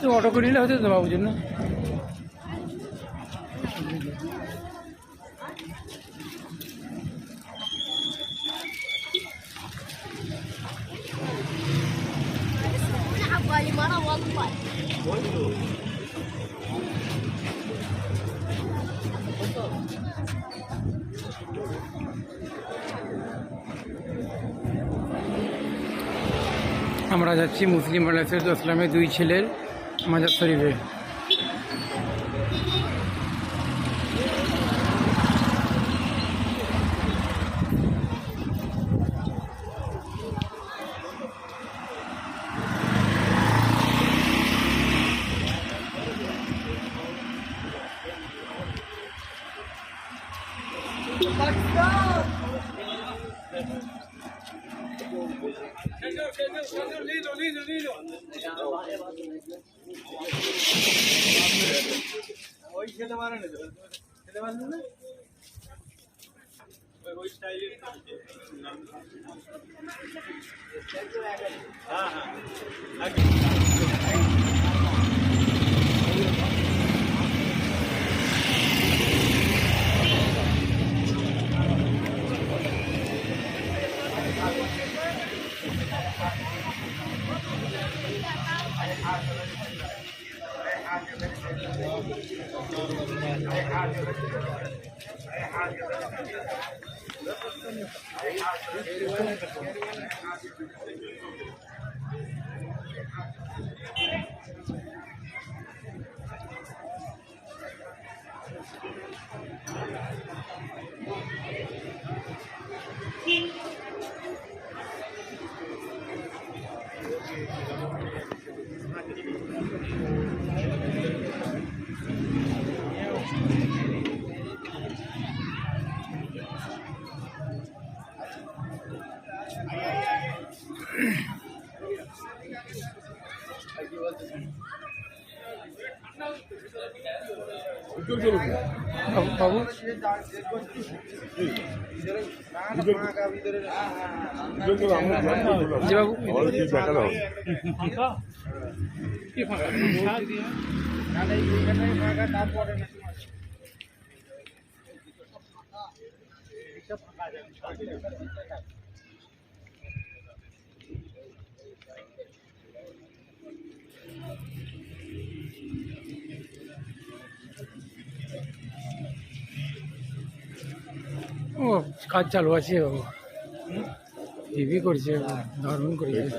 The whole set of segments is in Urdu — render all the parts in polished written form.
تو অটো করে নিলে হতে তো বাবুর জন্য। আমরা যাচ্ছি মুসলিম আলাইহিসসালামের দুই ছেলের মাজার শরীফে। বাবু জি বাবু ও কাজ চালু আছে বাবু, হেভি করছে, দারুণ করেছে।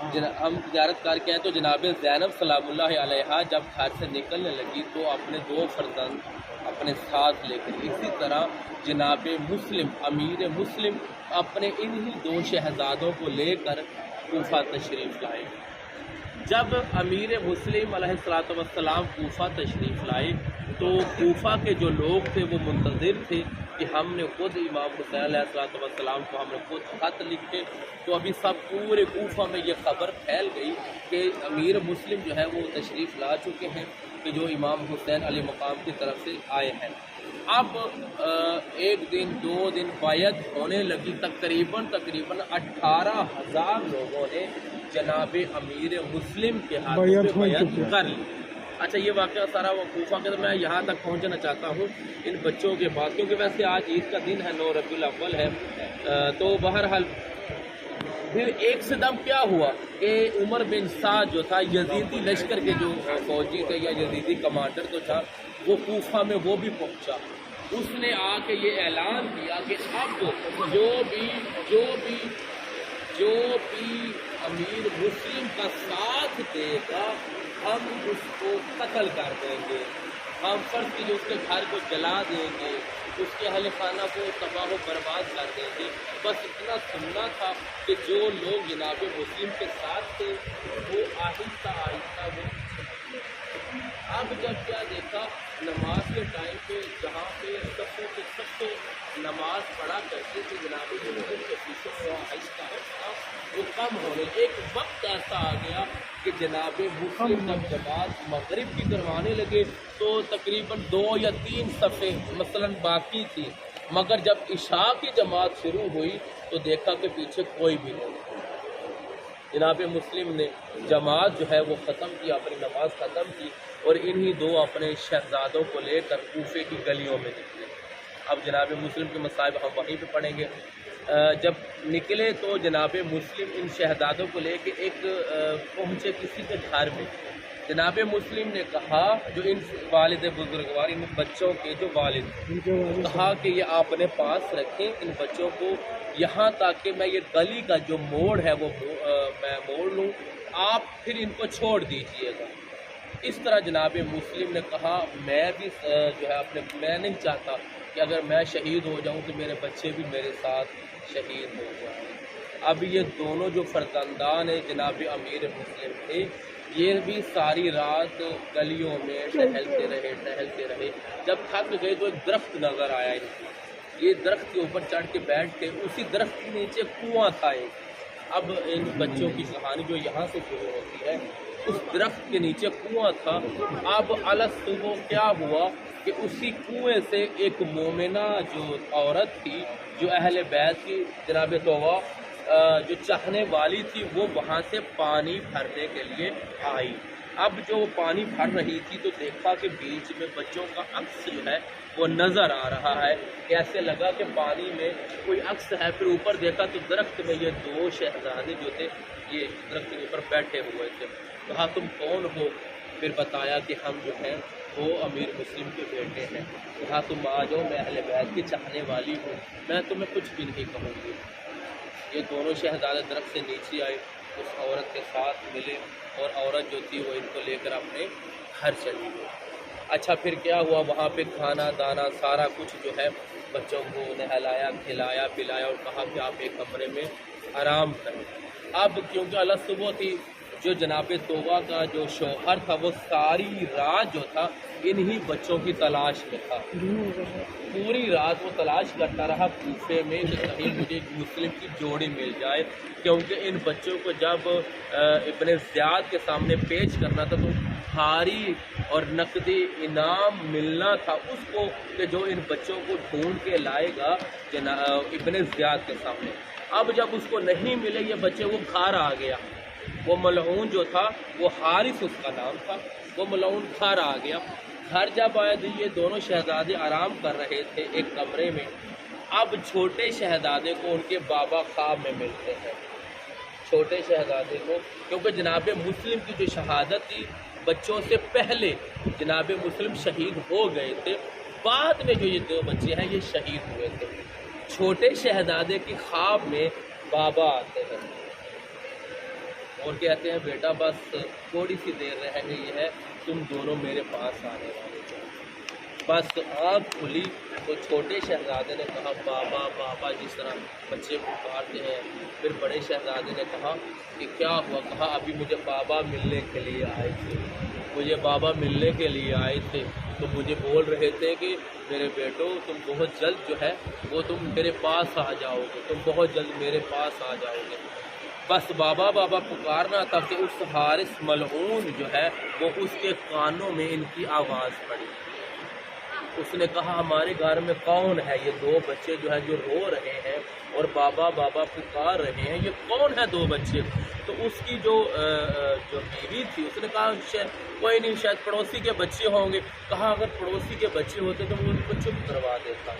ہم تجارت کر کے آئے تو جناب زینب سلام اللہ علیہا جب گھر سے نکلنے لگی تو اپنے 2 فرزند اپنے ساتھ لے کر، اسی طرح جناب مسلم امیر مسلم اپنے انہی 2 شہزادوں کو لے کر کوفہ تشریف لائے۔ جب امیر مسلم علیہ السلام کوفہ تشریف لائے تو کوفہ کے جو لوگ تھے وہ منتظر تھے کہ ہم نے خود امام حسین علیہ السلام کو ہم نے خود خط لکھے، تو ابھی سب پورے کوفہ میں یہ خبر پھیل گئی کہ امیر مسلم جو ہے وہ تشریف لا چکے ہیں کہ جو امام حسین علیہ مقام کی طرف سے آئے ہیں۔ اب 1 دن 2 دن بیعت ہونے لگی، تقریباً 18,000 لوگوں نے جناب امیر مسلم کے ہاتھوں پہ بیعت کر لی۔ اچھا یہ واقعہ سارا وہ کوفہ کے، میں یہاں تک پہنچنا چاہتا ہوں ان بچوں کے بعد، کیونکہ ویسے آج عید کا دن ہے، 9 ربیع الاول ہے، تو بہرحال پھر ایک سے دم کیا ہوا کہ عمر بن سعد جو تھا یزیدی لشکر کے جو فوجی تھے یا یزیدی کمانڈر تو تھا، وہ کوفہ میں وہ بھی پہنچا۔ اس نے آ کے یہ اعلان کیا کہ اب جو بھی امیر مسلم کا ساتھ دے گا ہم اس کو قتل کر دیں گے، ہم فرض کیجیے اس کے گھر کو جلا دیں گے، اس کے اہل خانہ کو تباہ و برباد کر دیں گے۔ بس اتنا سننا تھا کہ جو لوگ جناب مسلم کے ساتھ تھے وہ آہستہ آہستہ وہ اب جب کیا دیکھا نماز کے ٹائم پہ جہاں پہ سب نماز پڑھا کرتے تھے جناب مسلم کے پیچھے سے آہستہ آہستہ وہ کم ہونے، ایک وقت ایسا آ گیا کہ جناب مسلم جب جماعت مغرب کی کروانے لگے تو تقریباً 2 یا 3 صفیں مثلاً باقی تھی، مگر جب عشاء کی جماعت شروع ہوئی تو دیکھا کہ پیچھے کوئی بھی نہیں۔ جناب مسلم نے جماعت جو ہے وہ ختم کی، اپنی نماز ختم کی اور انہی 2 اپنے شہزادوں کو لے کر کوفے کی گلیوں میں نکلے۔ اب جناب مسلم کے مصائب ہم وہیں پہ پڑھیں گے۔ جب نکلے تو جناب مسلم ان شہزادوں کو لے کے ایک پہنچے کسی کے گھر میں۔ جناب مسلم نے کہا جو ان والد بزرگوار ان بچوں کے جو والد کہا کہ یہ آپ نے پاس رکھیں ان بچوں کو یہاں تک کہ میں یہ گلی کا جو موڑ ہے وہ میں موڑ لوں، آپ پھر ان کو چھوڑ دیجئے گا۔ اس طرح جناب مسلم نے کہا میں بھی جو ہے میں نہیں چاہتا کہ اگر میں شہید ہو جاؤں تو میرے بچے بھی میرے ساتھ شہید ہو جائیں۔ اب یہ دونوں جو فرزندان ہیں جناب امیر مسلم تھے یہ بھی ساری رات گلیوں میں ٹہلتے رہے، جب تھک گئے تو ایک درخت نظر آیا ان کو، یہ درخت کے اوپر چڑھ کے بیٹھ کے اسی درخت کے نیچے کنواں تھا ایک۔ اب ان بچوں کی کہانی جو یہاں سے شروع ہوتی ہے، اس درخت کے نیچے کنواں تھا۔ اب الصبح کیا ہوا کہ اسی کنویں سے ایک مومنہ جو عورت تھی جو اہل بیت کی جناب توبہ جو چاہنے والی تھی وہ وہاں سے پانی بھرنے کے لیے آئی۔ اب جو پانی بھر رہی تھی تو دیکھا کہ بیچ میں بچوں کا عکس جو ہے وہ نظر آ رہا ہے، ایسے لگا کہ پانی میں کوئی عکس ہے، پھر اوپر دیکھا تو درخت میں یہ 2 شہزادے جو تھے یہ درخت کے اوپر بیٹھے ہوئے تھے۔ کہا تم کون ہو؟ پھر بتایا کہ ہم جو ہیں وہ امیر مسلم کے بیٹے ہیں۔ کہا تم آ جاؤ، میں اہل بیت کی چاہنے والی ہوں، میں تمہیں کچھ بھی نہیں کہوں گی۔ یہ دونوں شہزادے درخت سے نیچے آئے، اس عورت کے ساتھ ملے اور عورت جو تھی وہ ان کو لے کر اپنے گھر چلی گئی۔ اچھا پھر کیا ہوا، وہاں پہ کھانا دانا سارا کچھ جو ہے بچوں کو نہلایا کھلایا پلایا اور کہا کہ آپ ایک کمرے میں آرام کریں۔ اب کیونکہ الصبح تھی، جو جناب توبہ کا جو شوہر تھا وہ ساری رات جو تھا انہی بچوں کی تلاش میں تھا، پوری رات وہ تلاش کرتا رہا کوفے میں کہ کہیں مجھے مسلم کی جوڑی مل جائے، کیونکہ ان بچوں کو جب ابن زیاد کے سامنے پیش کرنا تھا تو بھاری اور نقدی انعام ملنا تھا اس کو کہ جو ان بچوں کو ڈھونڈ کے لائے گا ابن زیاد کے سامنے۔ اب جب اس کو نہیں ملے یہ بچے، وہ گھر آ گیا، وہ ملعون جو تھا وہ حارث اس کا نام تھا، وہ ملعون گھر آ گیا۔ گھر جب آئے تو یہ دونوں شہزادے آرام کر رہے تھے ایک کمرے میں۔ اب چھوٹے شہزادے کو ان کے بابا خواب میں ملتے ہیں، چھوٹے شہزادے کو، کیونکہ جناب مسلم کی جو شہادت تھی بچوں سے پہلے جناب مسلم شہید ہو گئے تھے، بعد میں جو یہ 2 بچے ہیں یہ شہید ہوئے تھے۔ چھوٹے شہزادے کی خواب میں بابا آتے ہیں، اور کہتے ہیں بیٹا بس تھوڑی سی دیر رہ گئی ہے، تم دونوں میرے پاس آنے والے ہو۔ بس آنکھ کھلی تو چھوٹے شہزادے نے کہا بابا بابا، جس طرح بچے پکارتے ہیں۔ پھر بڑے شہزادے نے کہا کہ کیا ہوا؟ کہا ابھی مجھے بابا ملنے کے لیے آئے تھے، مجھے بابا ملنے کے لیے آئے تھے، تو مجھے بول رہے تھے کہ میرے بیٹو تم بہت جلد جو ہے وہ تم میرے پاس آ جاؤ گے، تم بہت جلد میرے پاس آ جاؤ گے۔ بس بابا بابا پکارنا تھا کہ اس حارث ملعون جو ہے وہ اس کے کانوں میں ان کی آواز پڑی۔ اس نے کہا ہمارے گھر میں کون ہے؟ یہ دو بچے جو ہے جو رو رہے ہیں اور بابا بابا پکار رہے ہیں، یہ کون ہے دو بچے؟ تو اس کی جو بیوی تھی اس نے کہا کوئی نہیں، شاید پڑوسی کے بچے ہوں گے۔ کہا اگر پڑوسی کے بچے ہوتے تو وہ ان کو چپ کروا دیتا،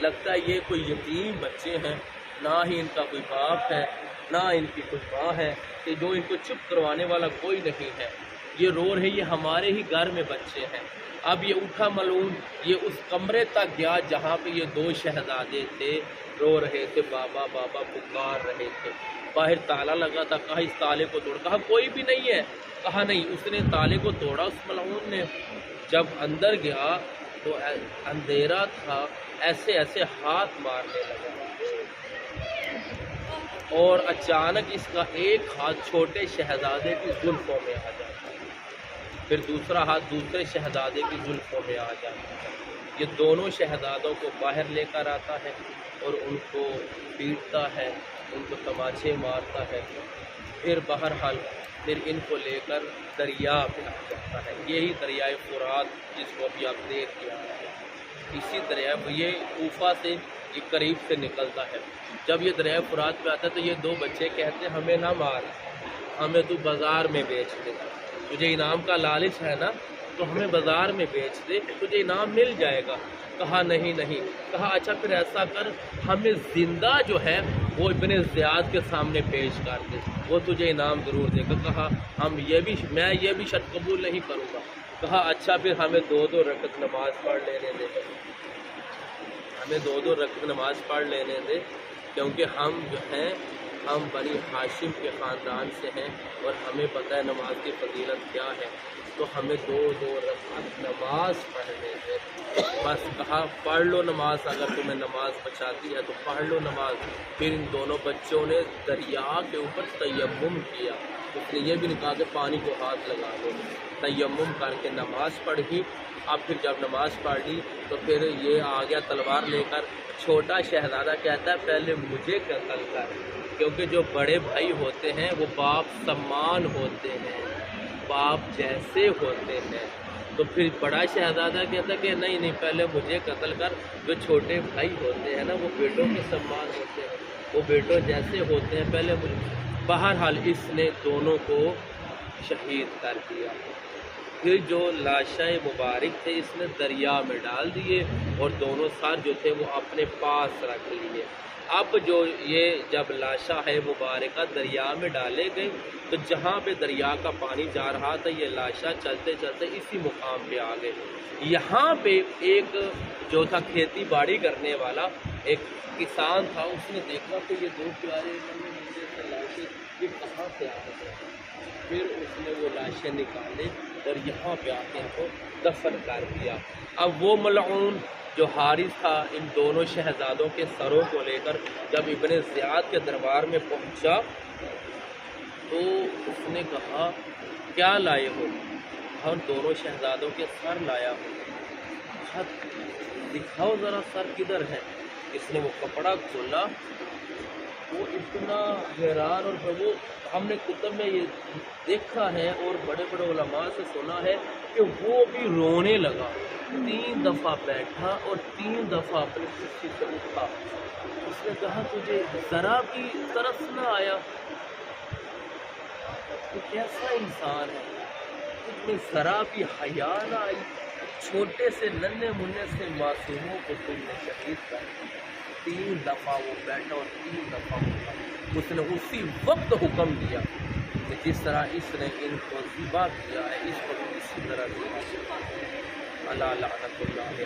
لگتا ہے یہ کوئی یتیم بچے ہیں، نہ ہی ان کا کوئی باپ ہے نہ ان کی کوئی ماں ہے، کہ جو ان کو چپ کروانے والا کوئی نہیں ہے، یہ رو رہے، یہ ہمارے ہی گھر میں بچے ہیں۔ اب یہ اٹھا ملعون، یہ اس کمرے تک گیا جہاں پہ یہ دو شہزادے تھے، رو رہے تھے، بابا بابا پکار رہے تھے۔ باہر تالا لگا تھا، کہا اس تالے کو توڑ، کہا کوئی بھی نہیں ہے، کہا نہیں۔ اس نے تالے کو توڑا اس ملعون نے، جب اندر گیا تو اندھیرا تھا، ایسے ایسے ہاتھ مارنے لگا اور اچانک اس کا ایک ہاتھ چھوٹے شہزادے کی زلفوں میں آ جاتا، پھر دوسرا ہاتھ دوسرے شہزادے کی زلفوں میں آ جاتا ہے۔ یہ دونوں شہزادوں کو باہر لے کر آتا ہے اور ان کو پیٹتا ہے، ان کو تماچے مارتا ہے، پھر بہرحال پھر ان کو لے کر دریا پہ آ جاتا ہے۔ یہی دریائے فرات جس کو ابھی آپ دیکھ کے آ رہے ہیں، اسی دریا یہ کوفہ سے یہ قریب سے نکلتا ہے۔ جب یہ دریائے فرات پہ آتا ہے تو یہ دو بچے کہتے ہیں ہمیں نہ مار، ہمیں تو بازار میں بیچ دے، تجھے انعام کا لالچ ہے نا تو ہمیں بازار میں بیچ دے، تجھے انعام مل جائے گا۔ کہا نہیں نہیں۔ کہا اچھا پھر ایسا کر، ہمیں زندہ جو ہے وہ ابن زیاد کے سامنے پیش کر دے، وہ تجھے انعام ضرور دے گا۔ کہا میں یہ بھی شرط قبول نہیں کروں گا۔ کہا اچھا پھر ہمیں دو دو رکعت نماز پڑھ لینے دے، ہمیں دو دو رکعت نماز پڑھ لینے دے، کیونکہ ہم جو ہیں ہم بنی ہاشم کے خاندان سے ہیں اور ہمیں پتہ ہے نماز کی فضیلت کیا ہے، تو ہمیں دو دو رکعت نماز پڑھنے دے۔ بس کہا پڑھ لو نماز، اگر تمہیں نماز بچاتی ہے تو پڑھ لو نماز۔ پھر ان دونوں بچوں نے دریا کے اوپر تیمم کیا، اس نے یہ بھی نہیں کہا کہ پانی کو ہاتھ لگا دو، تیمم کر کے نماز پڑھی۔ اب پھر جب نماز پڑھ لی تو پھر یہ آ گیا تلوار لے کر۔ چھوٹا شہزادہ کہتا ہے پہلے مجھے قتل کر، کیونکہ جو بڑے بھائی ہوتے ہیں وہ باپ سمان ہوتے ہیں، باپ جیسے ہوتے ہیں۔ تو پھر بڑا شہزادہ کہتا ہے کہ نہیں نہیں، پہلے مجھے قتل کر، جو چھوٹے بھائی ہوتے ہیں نا وہ بیٹوں کے سمان ہوتے ہیں، وہ بیٹوں جیسے ہوتے ہیں، پہلے مجھے۔ بہرحال اس نے دونوں کو شہید کر دیا۔ پھر جو لاشیں مبارک تھے اس نے دریا میں ڈال دیے اور دونوں سر جو تھے وہ اپنے پاس رکھ لیے۔ اب جو یہ جب لاشیں ہے مبارکہ دریا میں ڈالے گئے تو جہاں پہ دریا کا پانی جا رہا تھا یہ لاشیں چلتے چلتے اسی مقام پہ آ گئے۔ یہاں پہ ایک جو تھا کھیتی باڑی کرنے والا ایک کسان تھا، اس نے دیکھا کہ یہ دو پیارے لاشیں یہ کہاں سے آ گئے، پھر اس نے وہ لاشیں نکالے اور یہاں پہ آ کے ان کو دفن کر دیا۔ اب وہ ملعون جو حارث تھا ان دونوں شہزادوں کے سروں کو لے کر جب ابن زیاد کے دربار میں پہنچا تو اس نے کہا کیا لائے ہو؟ ہم دونوں شہزادوں کے سر لایا ہوں۔ دکھاؤ ذرا سر کدھر ہے؟ اس نے وہ کپڑا کھولا، وہ اتنا حیران، اور وہ ہم نے کتب میں یہ دیکھا ہے اور بڑے بڑے علماء سے سنا ہے کہ وہ بھی رونے لگا، 3 دفعہ بیٹھا اور 3 دفعہ اپنی کرسی سے اٹھا۔ اس نے کہا تجھے ذرا بھی ترس نہ آیا؟ تو کیسا انسان ہے، تجھ میں ذرا بھی حیا نہ آئی؟ چھوٹے سے ننھے منھے سے معصوموں کو تم نے شہید کر دیا۔ 3 دفعہ وہ بیٹھا اور 3 دفعہ اٹھا۔ اس نے اسی وقت حکم دیا کہ جس طرح اس نے ان کو ذبح کیا ہے اس کو بھی اسی طرح ذبح کیا۔ اللہ لعنت اللہ علیہ۔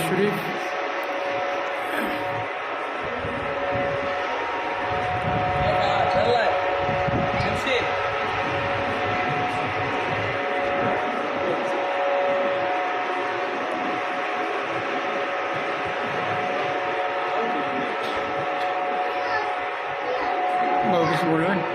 شریف کچھ بول رہے ہیں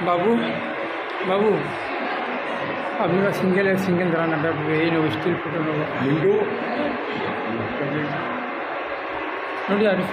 বাবু বাবু আপনারা সিঙ্গেল দাঁড়ান এই নেব স্টিল ফটো নেব ನೋಡಿ ಯಾರು